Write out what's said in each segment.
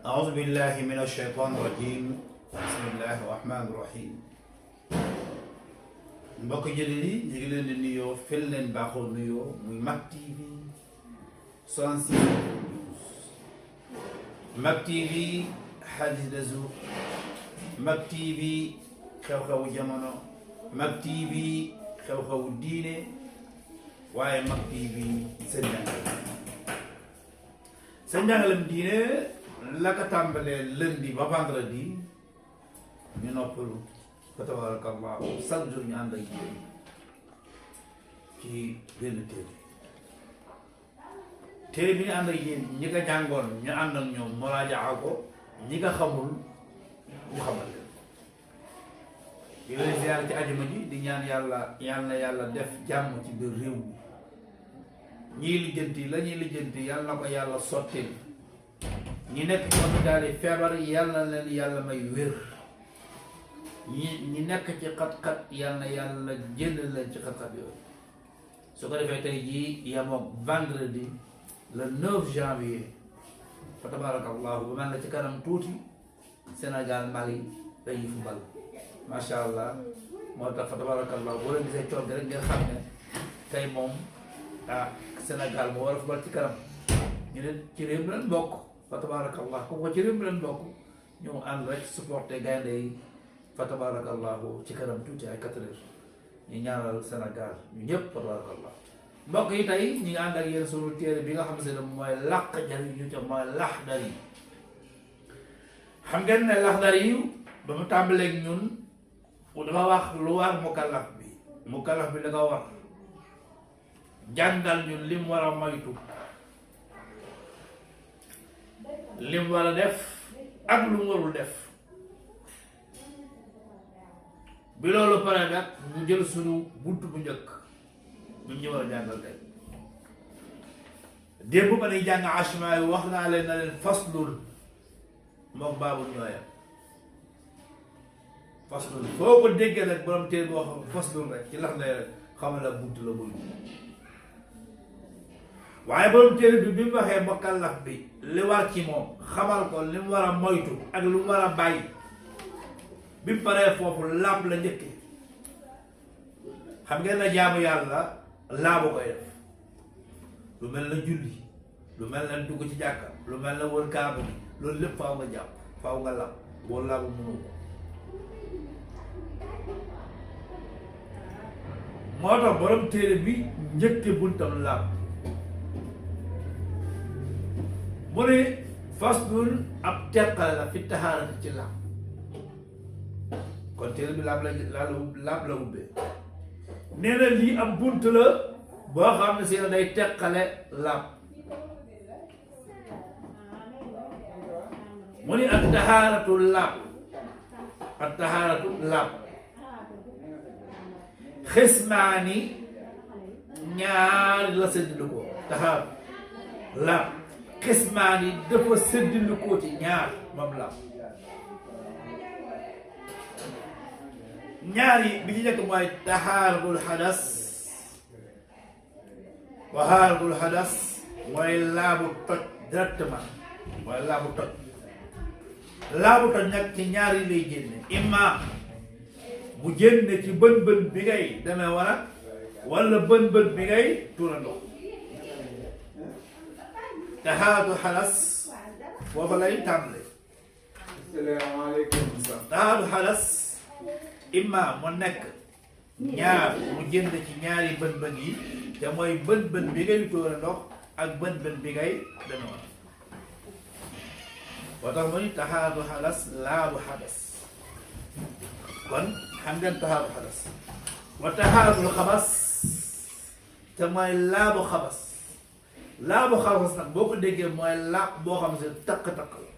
أعوذ بالله من الشيطان الرجيم بسم الله الرحمن الرحيم mbokk jëli yi ñu ngi leen di nuyoo fil leen baaxoo nuyoo muy Mak TV 66 Mak TV hadith de jour Mak TV xew-xewu jamono Mak TV xew-xewu diine waaye Mak TV seen njàngalem diine la ko tàmbalee lundi ba vendredi ñu noppalu fa tabarakallah chaque jour ñu ànd ak yéen ci benn téere bi ñu ànd ak yéen ñi ko jàngoon ñu ànd ak ñoom muraajaa ko ñi ko xamul ñu xamal leen di leen ziyaar ci ajuma ji di ñaan yàlla def jàmm ci biir réew mi ñii lijjanti la ñuy lijjanti yàlla na ko yàlla sotteel ñi nekk ci hôpital yi feebar yàlla na leen yàlla may wér ñi nekk ci xat-xat yàlla na yàlla jënd leen ci xat-xat yooyu su ko defee tey jii yamook vendredi le 9 janvier fa tabarakallahu bu mel na ci kanam tuuti Sénégal Mali dañuy football macha allah moo tax fa tabarakallahu boo leen gisee coog rek ngeen xam ne tey moom Sénégal moo war a football ci kanam ñu ne ci réew mi leen bokk fa tabarakallah comme ko ci réew mi leen bokk ñoo ànd rek supporté gaynde yi fa tabarakallahu ci kanam tuuti ay 4 heures ñu ñaanal Sénégal ñu ñëpp fa tabarakallah mbokk yi tey ñu ngi ànd ak yéen sunu téere bi nga xam ne mooy làq jariñ ñu te mooy Laxdari xam ngeen ne Laxdari yi ba mu tàmbaleeg ñun dafa wax lu war mukallaf bi da nga wax jàngal ñun lim war a moytu lim war a def ak lu mu warul def bi loolu pare nag ñu jël suñu buntu bu njëkk ñu ñu war a jàngal tey démb ba nuy jàng asmaa yi wax naa leen na leen faslul moom baabul ñooyam faslul foo ko déggee nag borom téere boo xam faslul rek ci lax rek xamal la buntu la buy waaye borom téere bi mu waxee mukallaf bi li war ci moom xamal ko li mu war a moytu ak lu mu war a bàyyi bi mu paree foofu laab la njëkke xam ngeen na jaamu yàlla laabu koy def lu mel na julli lu mel na dugg ci jàkka lu mel na wër kaaba bi loolu lépp faaw nga jàpp faaw nga laab boo laabu mënu ko moo tax borom téere bi njëkke buntam laab mu ne faslun ab teqale la fi taxaarati ci laab kon téere bi laab la ubbee nee na lii am bunt la boo xam ne si day teqale laab mu ne ak taxaaratu laab xismaani ñaari la séddlu ko taxaar laab xismaani dafa séddlu ko ci ñaar moom laab ñaari bi ci nekk mooy taxaaratul xadas waxaaratul xadas mooy laabu toj directement mooy laabu toj nag ci ñaari lay génne imma bu génne ci bën bi ngay demee wala wala bën bi ngay tuura ndox taxaaratul xadas foofu lay tàmbale asalaamaaleykum taxaaratul xadas imma mu nekk ñaar mu génn ci ñaari bën yi te mooy bën bi ngay tóora ndox ak bën bi ngay denoon boo tax mu ni taxaatu xadas laabu xadas kon xam ngeen taxaatu xadas wa taxaatul xabas te mooy laabu xabas nag boo ko déggee mooy laab boo xam ne takk-takk la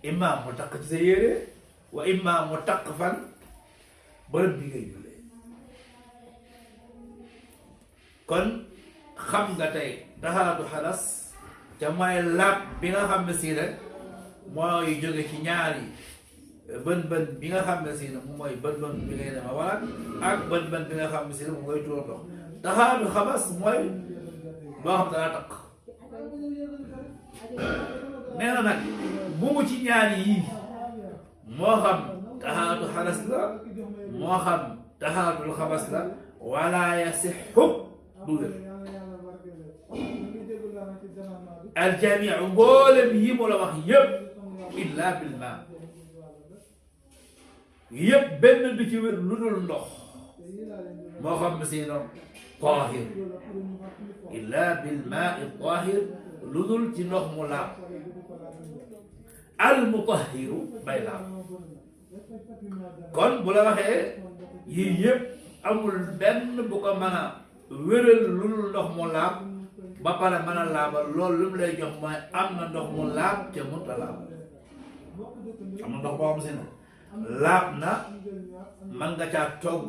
imma mu takk ci sa yére wa imma mu takk fan bërëb bi ngay jullee kon xam nga tey taxaatu xadas te mooy laab bi nga xam ne si rek mooy jóge ci ñaari bën bi nga xam ne si ne moom mooy bën bi ngay dema wala ak bën bi nga xam ne si ne moom mooy tuur ndox taxaatu xabas mooy boo xam ne daa takk nee na nag bu mu ci ñaan yi moo xam tahaaratul xadas la moo xam tahaaratul xabas la wala yasixu du wér aljamiu mboolem yi mu la wax yëpp illa bil ma yëpp benn du ci wér lu dul ndox moo xam si noonu taahir illa bil maa taahir lu dul ci ndox mu laab al mutahhiru bay laab kon bu la waxee yii yëpp amul benn bu ko mën a wéral lu dul ndox mu laab ba pare mën a laabal loolu lu mu lay jox mooy am na ndox mu laab te mënut a laab am na ndox boo xam si ne laab na man nga caa togg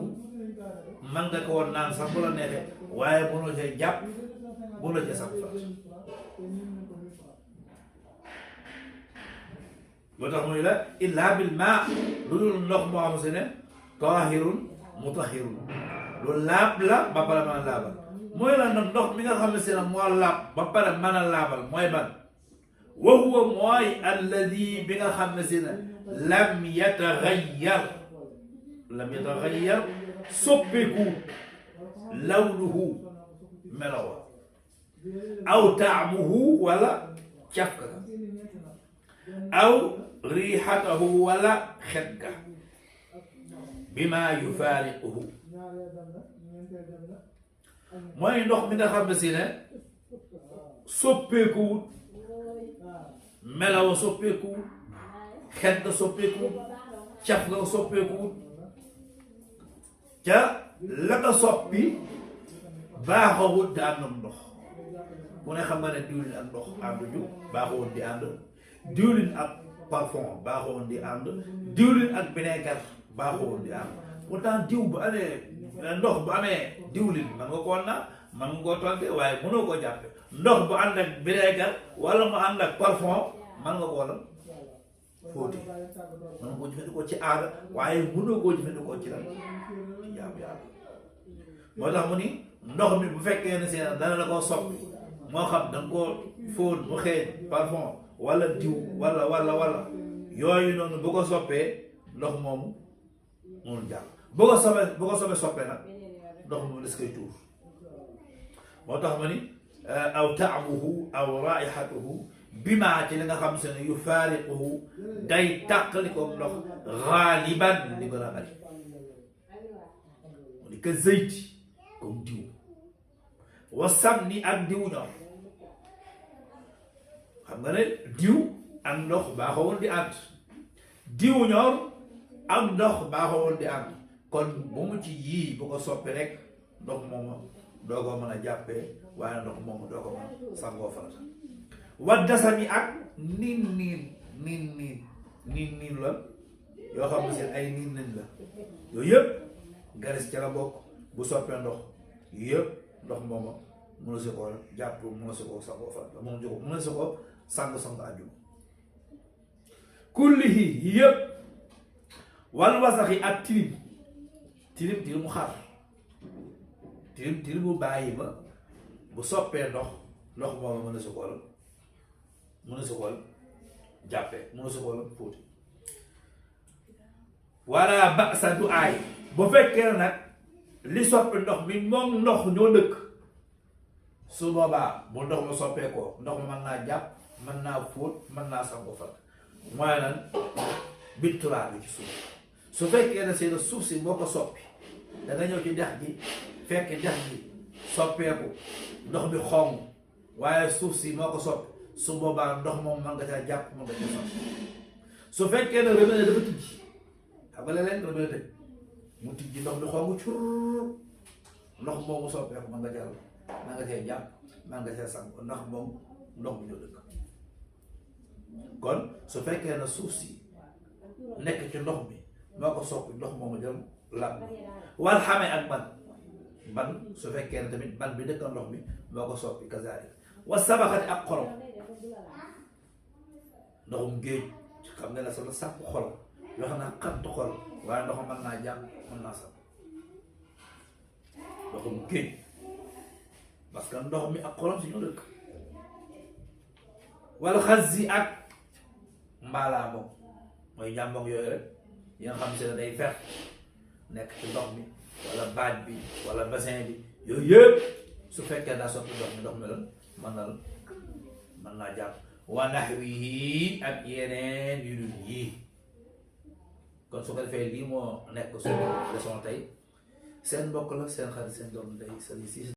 man nga ko woon naan sax bu la neexee waaye mënoo cee jàpp bu la cee sax moo tax muy la illa bil maa lu dul ndox moo xam si ne taahirun mutahhirun lu laab la ba pare mën a laabal mooy la nag ndox mi nga xam ne si ne moo laab ba pare mën a laabal mooy ban wa huwa mooy alladi bi nga xam ne si ne lam yataxayyar soppeeku lawnuhu melowa aw taamuhu wala cafka aw riixatahu wala xet ga bima yufaariquhu mooy ndox mi nga xam ne si ne soppeekuwut melawa soppeekuwut xet ga soppeekuwut caf ga soppeekuwut ca la ko soppi baaxawut di ànd ndox ku ne xam nga ne diwlin ak ndox ànduñu baaxawut di ànd diwlin ak parfum baaxawut di ànd diwlin ak vinaigre baaxawut di ànd pourtant diw bu amee ndox bu amee diwlin man nga koo naan man nga koo togge waaye mënoo koo jàppe ndox bu ànd ak vinaigre wala mu ànd ak parfum man nga koo la fóoti man nga koo jëfandikoo ci aada waaye mënoo koo jëfandikoo ci lan ci jaamu yàlla moo tax mu ni ndox mi bu fekkee ne seen dana la koo soppi moo xam da nga koo fóot mu xeeñ parfum wala diw wala yooyu noonu bu ko soppee ndox moomu mënul jàll bu ko soppee nag ndox moomu des koy tuur moo tax ma ni aw taamuhu aw raihatuhu bima ci li nga xam se ne yu faariquhu day tàqali ko ndox xaaliban li gën a bari mu ni ka zeyti comme diw wa samni ak diw ñor xam nga ne diw ak ndox baaxoon di ànd diw ñor ak ndox baaxoon di ànd kon bu mu ci yii bu ko soppi rek ndox moomu doo ko mën a jàppee waaye ndox moomu doo ko mën a sangoo farata waddasami ak niin la yoo xam ne seen ay niin nañ la yooyu yëpp garis ca la bokk bu soppee ndox yëpp ndox moomu mënu si ko jàpp mënu si ko sangoo farata mënu si ko sang àjjuma kullihi yëpp wal wasaxi ak tilim mu xar tilim bu bàyyi ba bu soppee ndox moomu mën na si ko jàppee mën na si ko fóoti wala ba sa du aay bu fekkee nag li soppi ndox mi moom ndox ñoo dëkk su boobaa bu ndox ma soppee ko ndox ma mën naa jàpp mën naa fóot mën naa sango fat mooy lan bitturaa bi ci suuf su fekkee ne seen suuf si moo ko soppi da nga ñëw ci dex gi fekk dex gi soppeeku ndox mi xong waaye suuf si moo ko soppi su boobaa ndox moom mën nga caa jàpp mën nga caa soppi su fekkee ne robinet dafa tijji xam nga léeg-léeg robinet tëj mu tijji ndox mi xong cur ndox moomu soppeeku mën nga caa jàpp mën nga caa sang ndax moom ndox mi ñoo dëkk kon su fekkee ne suuf si nekk ci ndox mi moo ko soppi ndox moomu jël lab wal xamee ak ban su fekkee ne tamit ban bi dëkk ndox mi moo ko soppi kazaalik wa sabaxati ak xorom ndoxum géej xam nga ne sa la sàpp xorom yoo xam ne xant xol waaye ndox mën naa jàpp mën naa sàpp ndoxum géej parce que ndox mi ak xorom si ñoo dëkk wala xas yi ak mbaalaa moom mooy njàmbong yooyu rek yi nga xam si ne day fer nekk ci ndox mi wala baaj bi wala bassin bi yooyu yëpp su fekkee daa sotti ndox mi la mën naa jàpp wa nahwihi ak yeneen yu dul yii kon su ko defee lii moo nekk suñu leçon tey seen mbokk la seen xarit seen doom day Serigne Cissé